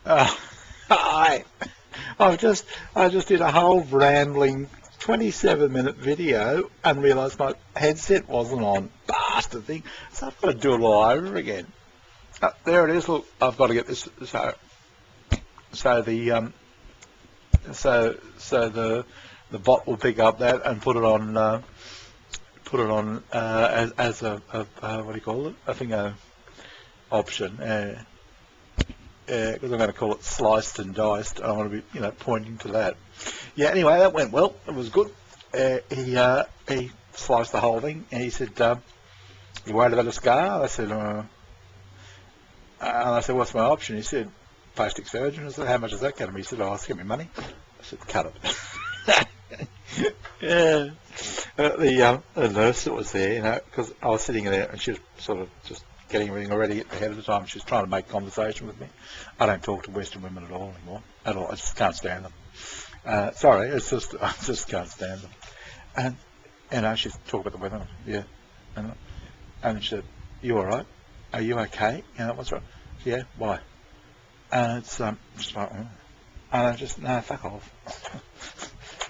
Uh, I, I just did a whole rambling 27-minute video and realised my headset wasn't on. Bastard thing. So I've got to do it all over again. There it is. Look, I've got to get this. So the bot will pick up that and put it on as a what do you call it? I think a option. Because I'm going to call it sliced and diced. I want to be, pointing to that. Yeah. Anyway, that went well. It was good. He sliced the whole thing, and he said, "You worried about a scar?" I said, and I said, "What's my option?" He said, "Plastic surgeon." I said, "How much is that going to be?" He said, "Oh, it's going to be money." I said, "Cut it." Yeah. The nurse that was there, because I was sitting there, and she was sort of just getting everything already ahead of the time. She was trying to make conversation with me. I don't talk to Western women at all anymore. At all. I just can't stand them. Sorry, I just can't stand them. And she's talking about the weather. Yeah. And she said, "You all right? Are you okay? What's wrong?" "Yeah, why?" And it's just like, and I just, no, fuck off.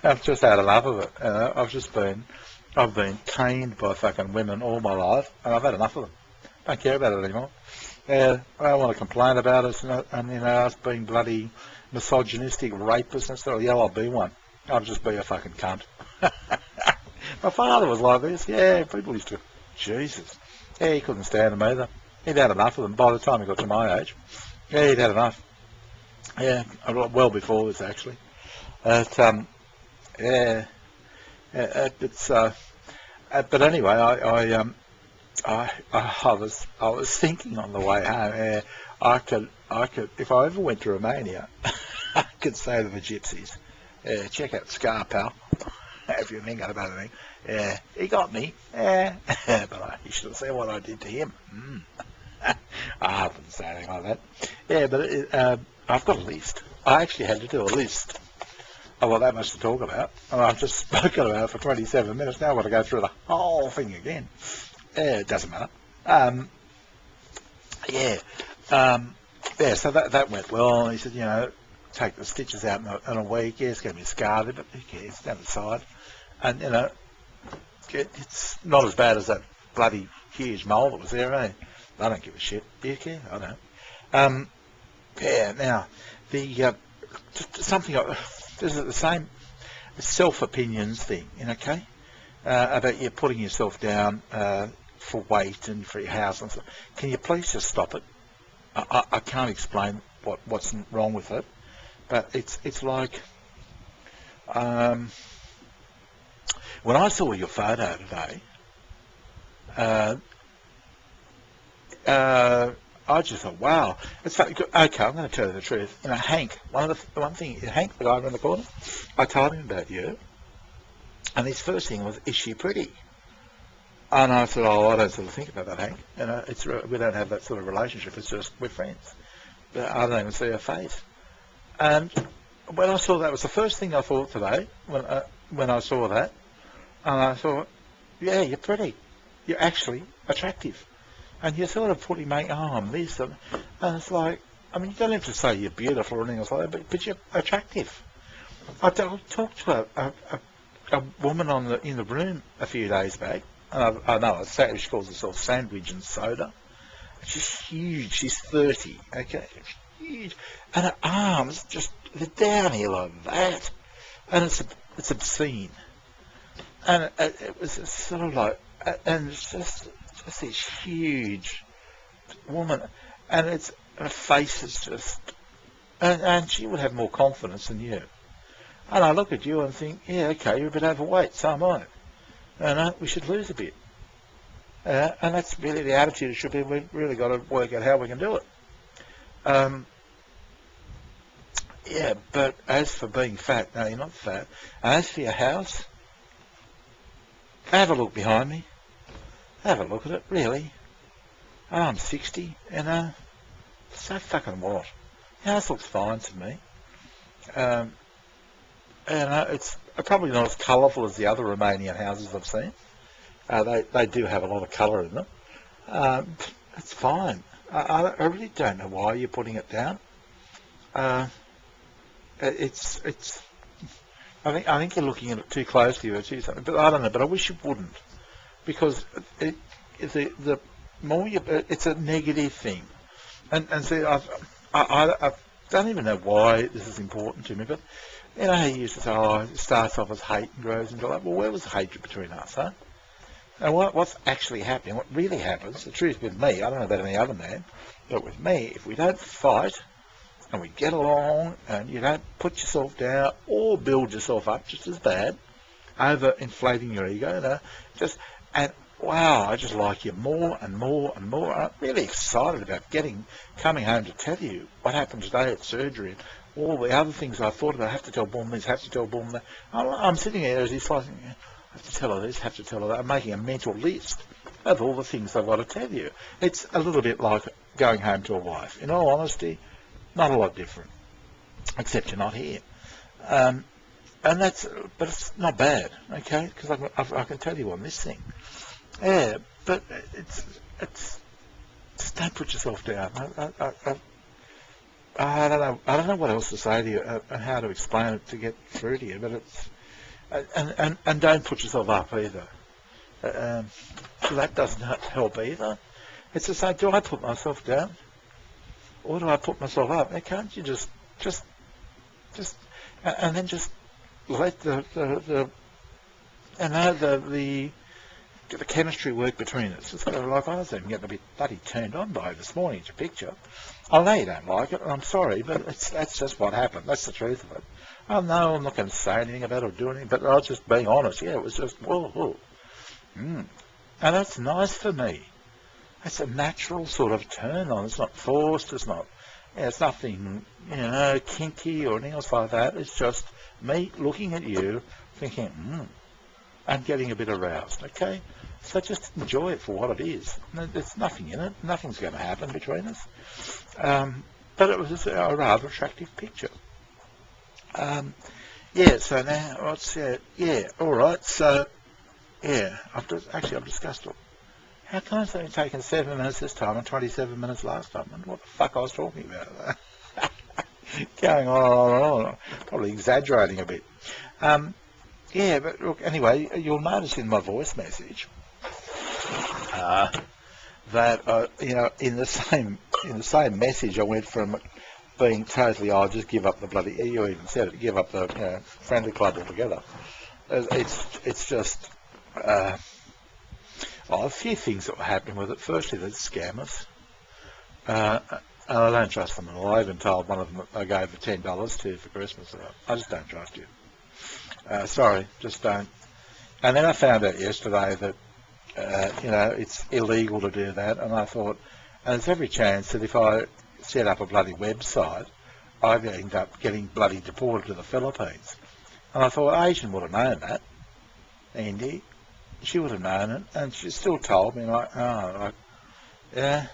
I've just had enough of it. I've been caned by fucking women all my life, and I've had enough of them. Don't care about it anymore. I don't want to complain about it, and us being bloody misogynistic rapists and stuff. Yeah, I'll be one. I'll just be a fucking cunt. My father was like this. Yeah, people used to. Jesus. Yeah, he couldn't stand them either. He'd had enough of them by the time he got to my age. Yeah, he'd had enough. Yeah, well before this actually. Yeah, it's. But anyway, I was thinking on the way home. I could if I ever went to Romania, I could say to the gypsies, "Check out Scar, pal." If you're thinking about anything, yeah, he got me. Yeah, but you should have seen what I did to him. I wouldn't say anything like that. Yeah, but I've got a list. I actually had to do a list. I've got that much to talk about, and I've just spoken about it for 27 minutes. Now I've got to go through the whole thing again. It doesn't matter. Yeah. So that went well. And he said, take the stitches out in a week. Yeah, it's going to be scarred, but who cares? Down the side. And, it's not as bad as that bloody huge mole that was there, eh? I don't give a shit. Do you care? I don't. Yeah, now, this is the same self-opinions thing, okay? About you putting yourself down for weight and for your house and stuff. Can you please just stop it? I can't explain what's wrong with it, but it's like when I saw your photo today, I just thought, wow. It's funny. Okay, I'm going to tell you the truth. Hank, Hank, the guy around the corner, I told him about you, and his first thing was, "Is she pretty?" And I said, "Oh, I don't sort of think about that, Hank. We don't have that sort of relationship. It's just we're friends. But I don't even see her face." And when I saw that, it was the first thing I thought today when I saw that, and I thought, "Yeah, you're pretty. You're actually attractive." And you're sort of putting, "Mate, I'm this," and it's like, you don't have to say you're beautiful or anything else like that, but you're attractive. I talked to a woman in the room a few days back, and I know she calls herself Sandwich and Soda. She's huge. She's 30. Okay, huge, and her arms they're down here like that, and it's obscene. And it was sort of like, and it's just this huge woman, and her face is just, and she would have more confidence than you. And I look at you and think, yeah, okay, you're a bit overweight, so am I. And we should lose a bit. And that's really the attitude it should be. We've really got to work out how we can do it. Yeah, but as for being fat, no, you're not fat. As for your house, have a look behind me. Have a look at it, really. I'm 60, so fucking what? The house looks fine to me. It's probably not as colourful as the other Romanian houses I've seen. They do have a lot of colour in them. It's fine. I really don't know why you're putting it down. it's. I think you're looking at it too closely or too something. But I don't know. But I wish you wouldn't, because the more you, it's a negative thing. And see, I don't even know why this is important to me, but you know, he used to say, oh, it starts off as hate and grows into love. Well, where was the hatred between us, huh? And what's actually happening, what really happens, the truth with me, I don't know about any other man, but with me, if we don't fight and we get along and you don't put yourself down or build yourself up just as bad, over inflating your ego, you know, and wow, I just like you more and more and more. I'm really excited about coming home to tell you what happened today at surgery and all the other things I thought about. I have to tell Bourne this, have to tell Bourne that. I'm sitting there as he's like, have to tell her this, have to tell her that. I'm making a mental list of all the things I've got to tell you. It's a little bit like going home to a wife. In all honesty, not a lot different, except you're not here. But it's not bad, okay? Because I can tell you on this thing. Yeah, but it's just don't put yourself down. I don't know what else to say to you and how to explain it to get through to you. But it's and don't put yourself up either. So that doesn't help either. It's just like, do I put myself down, or do I put myself up? And can't you just and then just let the chemistry work between us? It's sort of like I was even getting a bit bloody turned on by this morning's picture. I know you don't like it, and I'm sorry, but that's just what happened. That's the truth of it. I know I'm not going to say anything about it or do anything, but I was just being honest. Yeah, it was just, whoa. And that's nice for me. It's a natural sort of turn on. It's not forced. It's nothing, kinky or anything else like that. It's just me looking at you, thinking, and getting a bit aroused, okay? So just enjoy it for what it is. There's nothing in it. Nothing's going to happen between us. But it was a rather attractive picture. So now, all right. So, I've discussed it. How come it's only taken 7 minutes this time and 27 minutes last time? And what the fuck I was talking about? Going on. Probably exaggerating a bit. But look, anyway, you'll notice in my voice message that in the same message I went from being totally, I'll just give up the bloody. You even said it, give up the friendly club altogether. It's just a few things that were happening with it. Firstly, the scammers. And I don't trust them at all. I even told one of them that I gave her $10 to for Christmas. I just don't trust you. Sorry, just don't. And then I found out yesterday that, it's illegal to do that. And I thought, and there's every chance that if I set up a bloody website, I'd end up getting bloody deported to the Philippines. And I thought, Asian would have known that. Andy, she would have known it. And she still told me, I don't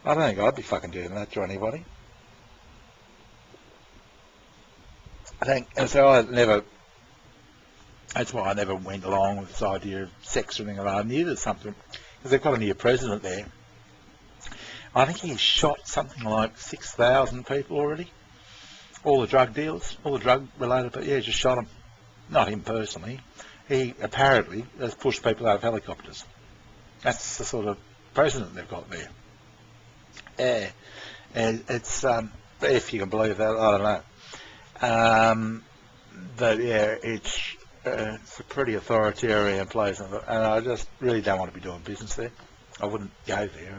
think I'd be fucking doing that to anybody. And so that's why I never went along with this idea of sex or anything like that. I knew there's something, because they've got a new president there. I think he's shot something like 6,000 people already. All the drug dealers, all the drug related, but just shot them. Not him personally. He apparently has pushed people out of helicopters. That's the sort of president they've got there. And it's, if you can believe that, I don't know. But it's a pretty authoritarian place, and I just really don't want to be doing business there. I wouldn't go there.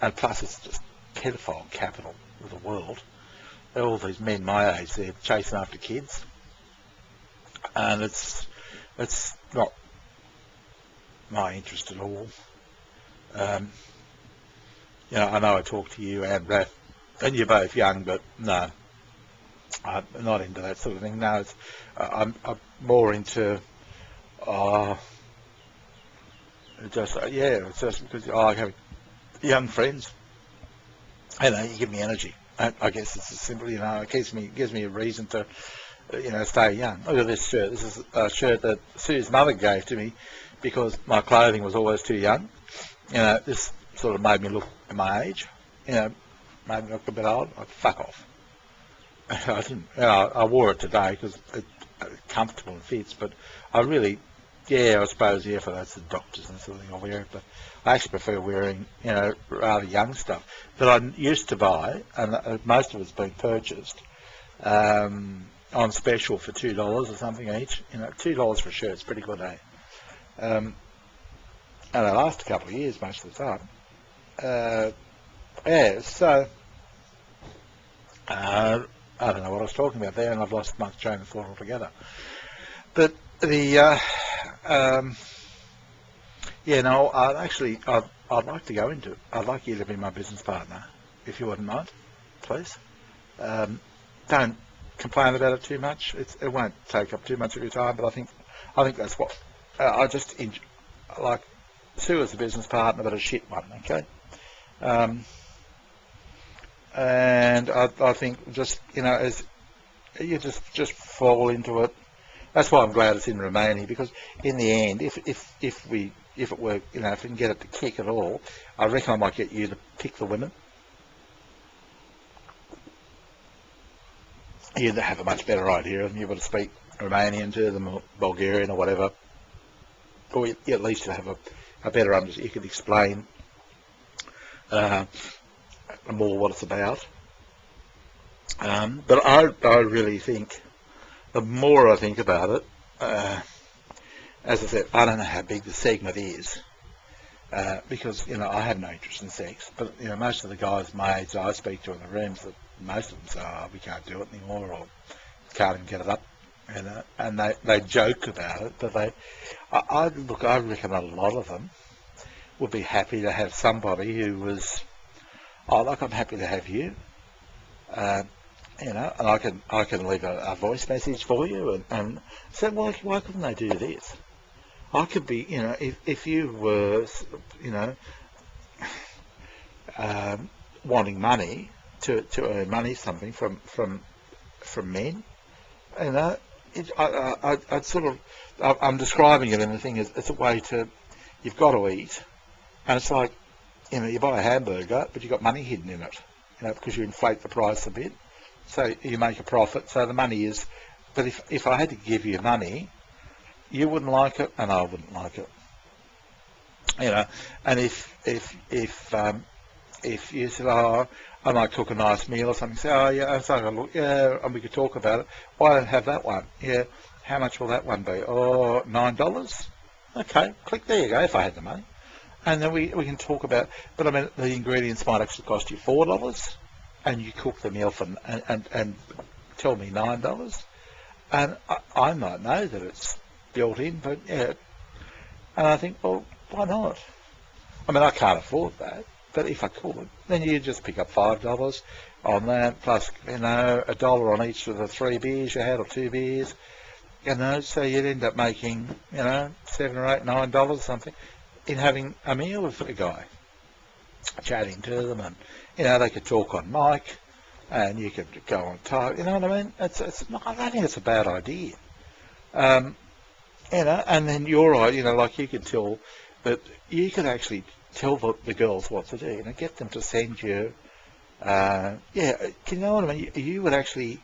And plus it's just pedophile capital of the world. All these men my age, they're chasing after kids, and it's not my interest at all. I know I talk to you and Raph, and you're both young, but no, I'm not into that sort of thing. No, I'm more into it's just because I have young friends. You give me energy. I guess it's as simple, it gives me a reason to, stay young. Look at this shirt. This is a shirt that Sue's mother gave to me because my clothing was always too young. This sort of made me look my age. Made me look a bit old. Fuck off. I didn't. I wore it today because it's comfortable and fits. But I really, I suppose, for that's the doctors and sort of thing, I'll wear it. But I actually prefer wearing, rather young stuff that I used to buy, and most of it's been purchased on special for $2 or something each. $2 for a shirt's pretty good, eh? And they last a couple of years most of the time. So I don't know what I was talking about there, and I've lost my train of thought altogether. But I'd like to go into it. I'd like you to be my business partner, if you wouldn't mind, please. Don't complain about it too much. It won't take up too much of your time, but I think that's what I just like. Sue as a business partner, but a shit one, okay? And I think just as you just fall into it. That's why I'm glad it's in Romania, because in the end, if it were, if we can get it to kick at all, I reckon I might get you to pick the women. You'd have a much better idea, and you would speak Romanian to them, or Bulgarian, or whatever, or you at least have a better understanding. You could explain more what it's about. But I really think, the more I think about it, as I said, I don't know how big the segment is, because I have no interest in sex. But most of the guys my age that I speak to in the rooms, that most of them say, "Oh, we can't do it anymore," or "Can't even get it up," and they joke about it. But I reckon a lot of them would be happy to have somebody who was, like I'm happy to have you. And I can leave a voice message for you, and say, why couldn't they do this? I could be, if you were, wanting money to earn money, something from men, I'd sort of, I'm describing it, and the thing is, it's a way to, you've got to eat, and it's like, you buy a hamburger, but you've got money hidden in it, because you inflate the price a bit. So you make a profit. So the money is, but if I had to give you money, you wouldn't like it, and I wouldn't like it. And if you said, "Oh, I might cook a nice meal or something," say, "Oh yeah," and so look, yeah, and we could talk about it. Why don't have that one? Yeah, how much will that one be? Oh, $9. Okay, click, there you go. If I had the money, and then we can talk about. But I mean, the ingredients might actually cost you $4. And you cook the meal for and tell me $9, and I might know that it's built in, but and I think, well, why not? I mean, I can't afford that, but if I could, then you just pick up $5 on that, plus $1 on each of the 3 beers you had, or 2 beers, so you'd end up making $7 or $8, $9 or something in having a meal with a guy, chatting to them, and they could talk on mic, and you could go on type. You know what I mean? I don't think it's a bad idea. And then you're right. Like you could tell that you could actually tell the girls what to do. Get them to send you. Can you know what I mean? You would actually.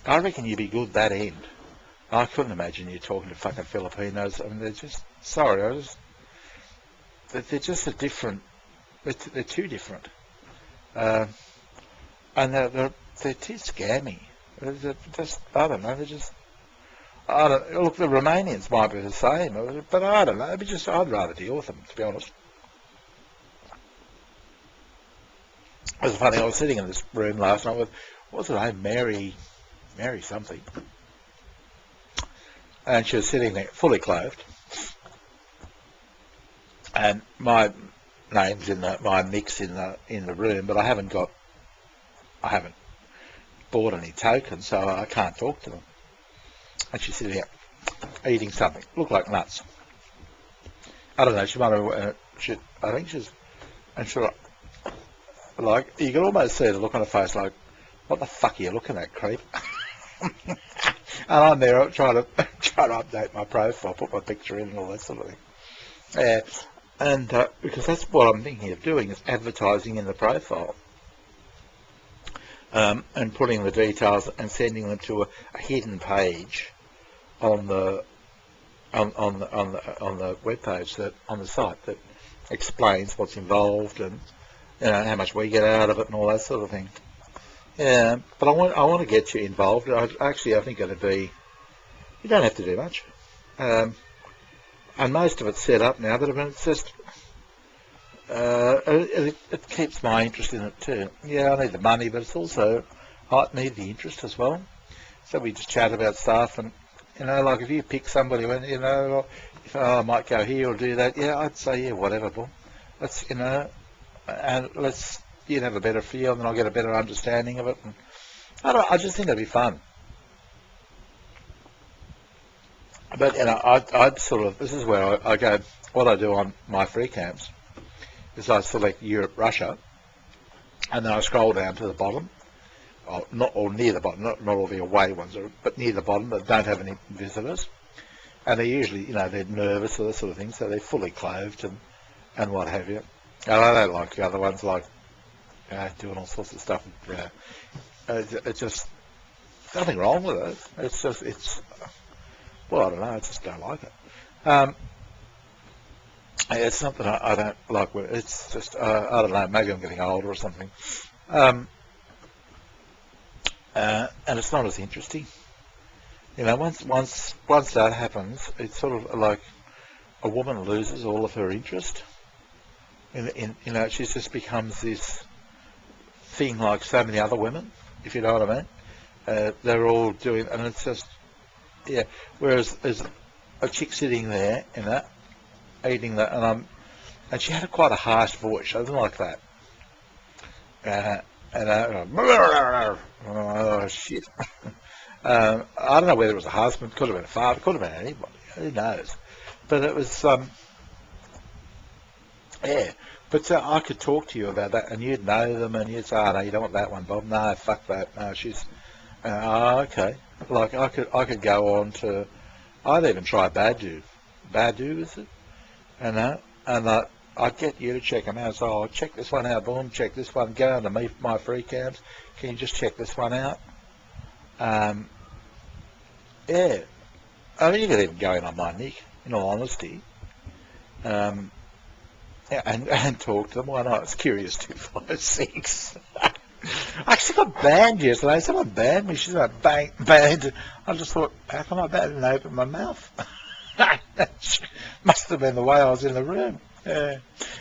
I reckon you'd be good that end. I couldn't imagine you talking to fucking Filipinos. I mean, they're just they're just a different. They're too different. And they're too scammy. They're just, I don't know. Look, the Romanians might be the same, but I don't know. I'd rather deal with them, to be honest. It was funny. I was sitting in this room last night with, what was her name? Mary something, and she was sitting there fully clothed, and my names in my mix in the room, but I haven't bought any tokens, so I can't talk to them. And she's sitting there eating something, looked like nuts. I don't know. She might have. I think she's, and she, like, you can almost see the look on her face, like, what the fuck are you looking at, creep? And I'm there trying to update my profile, put my picture in, and all that sort of thing. Yeah. And because that's what I'm thinking of doing, is advertising in the profile. and putting the details and sending them to a hidden page on the web page, that on the site, that explains what's involved and how much we get out of it and all that sort of thing. Yeah, but I want to get you involved. I think it'd be, you don't have to do much, and most of it's set up now. But I mean, it's just it keeps my interest in it too. Yeah, I need the money, but it's also I need the interest as well. So we just chat about stuff, and like if you pick somebody, when if I might go here or do that, yeah, I'd say yeah, whatever, boy. Let's and you'd have a better feel, and I'll get a better understanding of it. And I just think it'd be fun. But I'd sort of, this is where I go. What I do on my free camps is I select Europe, Russia, and then I scroll down to the bottom, or near the bottom, not all the away ones, but near the bottom that don't have any visitors, and they're usually, they're nervous or that sort of thing, so they're fully clothed and what have you. And I don't like the other ones, like doing all sorts of stuff. It's just nothing wrong with it. Well, I don't know. I just don't like it. It's something I don't like. It's just I don't know. Maybe I'm getting older or something. And it's not as interesting. Once that happens, it's sort of like a woman loses all of her interest. She just becomes this thing like so many other women, if you know what I mean. They're all doing, and it's just, yeah. Whereas there's a chick sitting there, eating that, and she had quite a harsh voice. I didn't like that. Oh shit. I don't know whether it was a husband, could have been a father, could have been anybody. Who knows? But it was, yeah. But I could talk to you about that, and you'd know them, and you'd say, "Oh no, you don't want that one, Bob. No, fuck that. No, she's." Okay. Like I could go on to. I'd even try Badu. Badu, is it? And I'd get you to check them out. So I'll check this one out, boom. Check this one. Go on to my free camps. Can you just check this one out? Yeah. I mean, you could even go in on my nick. In all honesty. And talk to them. Why not? It's Curious 256. I actually got banned yesterday. Someone banned me. She's like, banned. I just thought, how come I didn't open my mouth? Must have been the way I was in the room. Yeah.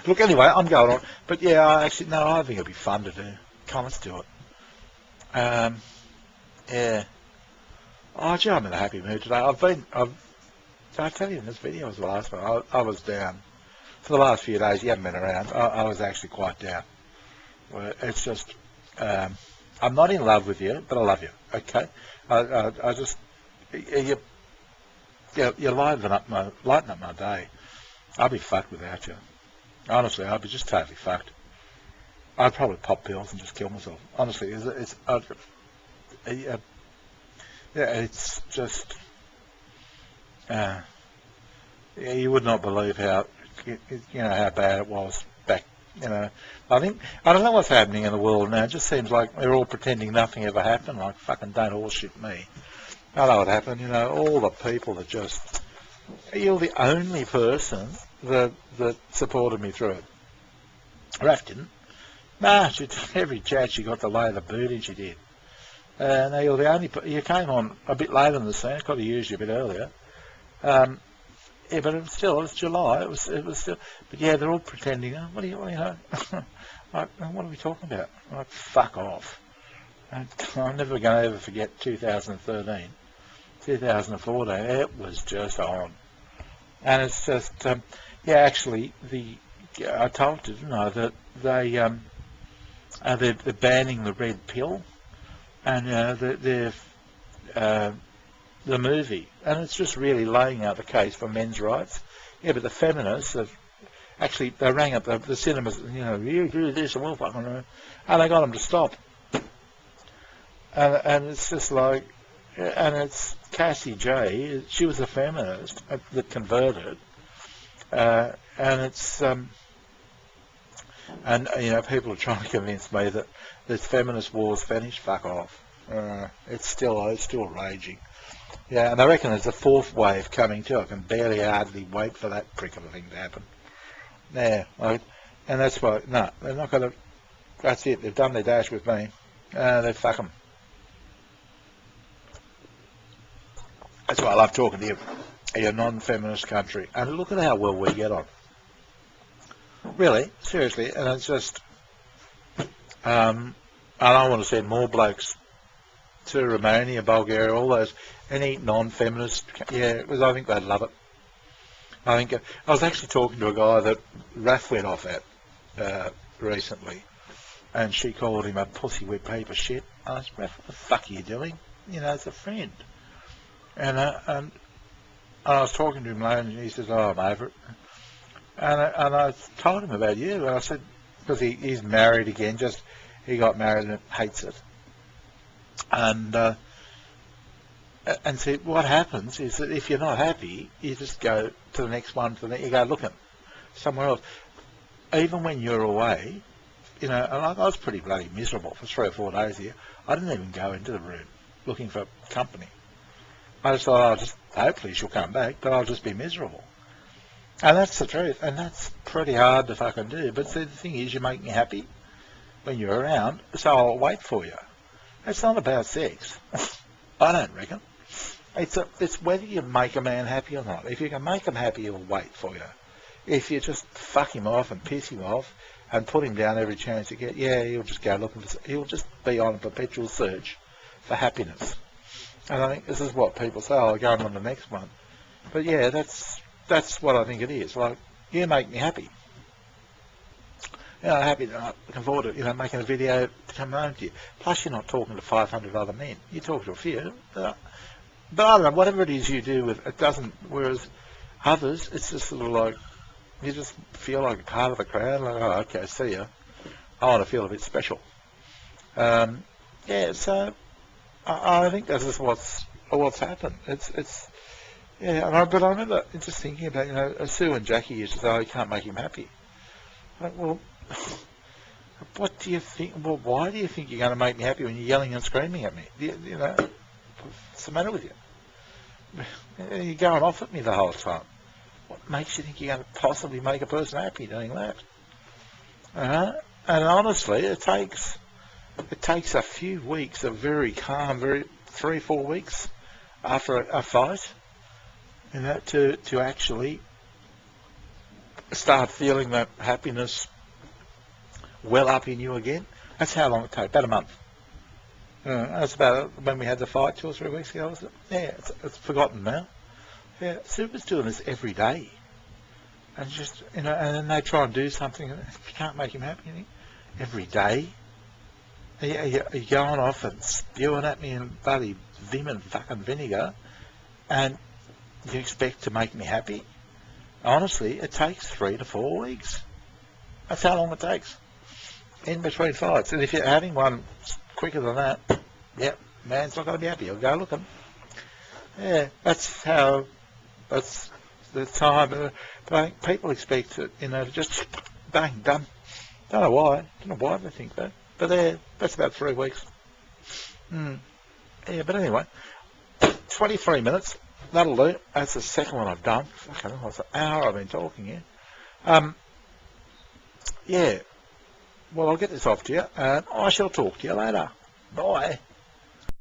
Look, anyway, I'm going on. But yeah, I think it'd be fun to do. Come on, let's do it. Yeah. Oh, gee, I'm in a happy mood today. Did I tell you in this video was the last one? I was down. For the last few days, you haven't been around. I was actually quite down. Well, it's just, I'm not in love with you, but I love you. Okay, I just, you lighten up my day. I'd be fucked without you. Honestly, I'd be just totally fucked. I'd probably pop pills and just kill myself. Honestly, it's just, you would not believe how. How bad it was back. I don't know what's happening in the world now. It just seems like they're all pretending nothing ever happened. Like fucking don't all shit me. I know what happened. All the people that just. You're the only person that supported me through it. Raph didn't. Nah, every chat she got to lay the boot in, she did. Now you're the only. You came on a bit later in the scene. Could have used you a bit earlier. Yeah, but it was July. It was still. But yeah, they're all pretending. Oh, what do you know? Like, what are we talking about? Like, fuck off. I'm never going to ever forget 2013, 2014. It was just on, and it's just yeah. Actually, I told you, didn't I, that they're banning the red pill, and the movie, and it's just really laying out the case for men's rights. Yeah, but the feminists have actually, they rang up the cinemas, you do this and we'll fucking know, and they got them to stop. And it's just like, and it's Cassie J. She was a feminist that converted, and it's And, people are trying to convince me that this feminist war's finished. Fuck off. It's still raging. Yeah, and I reckon there's a fourth wave coming too. I can hardly wait for that prick of a thing to happen. Yeah, and that's why, no, they're not going to, that's it. They've done their dash with me. They fuck them. That's why I love talking to you, a non-feminist country. And look at how well we get on. Really, seriously, and it's just, I don't want to send more blokes to Romania, Bulgaria, all those, any non-feminist, because I think they'd love it. I think, I was actually talking to a guy that Raph went off at recently, and she called him a pussy with paper shit. I said, Raph, what the fuck are you doing? It's a friend. And I was talking to him later, and he says, oh, I'm over it. And I told him about you, and I said, because he's married again, he got married and hates it. And see, what happens is that if you're not happy, you just go to the next one, you go looking somewhere else. Even when you're away, and I was pretty bloody miserable for 3 or 4 days here. I didn't even go into the room looking for company. I just thought, hopefully she'll come back, but I'll just be miserable. And that's the truth, and that's pretty hard to fucking do. But see, the thing is, you make me happy when you're around, so I'll wait for you. It's not about sex. I don't reckon. It's whether you make a man happy or not. If you can make him happy, he'll wait for you. If you just fuck him off and piss him off and put him down every chance you get, he'll just go looking for. He'll just be on a perpetual search for happiness. And I think this is what people say. Oh, going on the next one. But yeah, that's what I think it is. Like, you make me happy. Happy that I can afford it, making a video to come home to you. Plus, you're not talking to 500 other men. You talk to a few. But I don't know, whatever it is you do, it doesn't, whereas others, it's just sort of like, you just feel like a part of the crowd, like, oh, okay, see ya. I want to feel a bit special. So I think this is what's happened. But I remember just thinking about, Sue and Jackie used to say, oh, you can't make him happy. Like, well, what do you think? Well, why do you think you're going to make me happy when you're yelling and screaming at me? What's the matter with you? You're going off at me the whole time. What makes you think you're going to possibly make a person happy doing that? And honestly, it takes a few weeks of very calm, 3-4 weeks after a fight, to actually start feeling that happiness well up in you again. That's how long it takes, about a month. That's about when we had the fight 2 or 3 weeks ago, was it? Yeah, it's forgotten now. Yeah, Sue was doing this every day. And just, and then they try and do something, and if you can't make him happy, every day. You're going off and spewing at me in bloody vim and fucking vinegar, and you expect to make me happy? Honestly, it takes 3 to 4 weeks. That's how long it takes in between fights. And if you're having one quicker than that, man's not going to be happy. He'll go looking. Yeah, that's the time. But I think people expect it, to just bang, done. Don't know why they think that. But that's about 3 weeks. Yeah, but anyway, 23 minutes. That'll do. That's the second one I've done. Fucking hell, it's an hour I've been talking here. Yeah. Well, I'll get this off to you, and I shall talk to you later. Bye.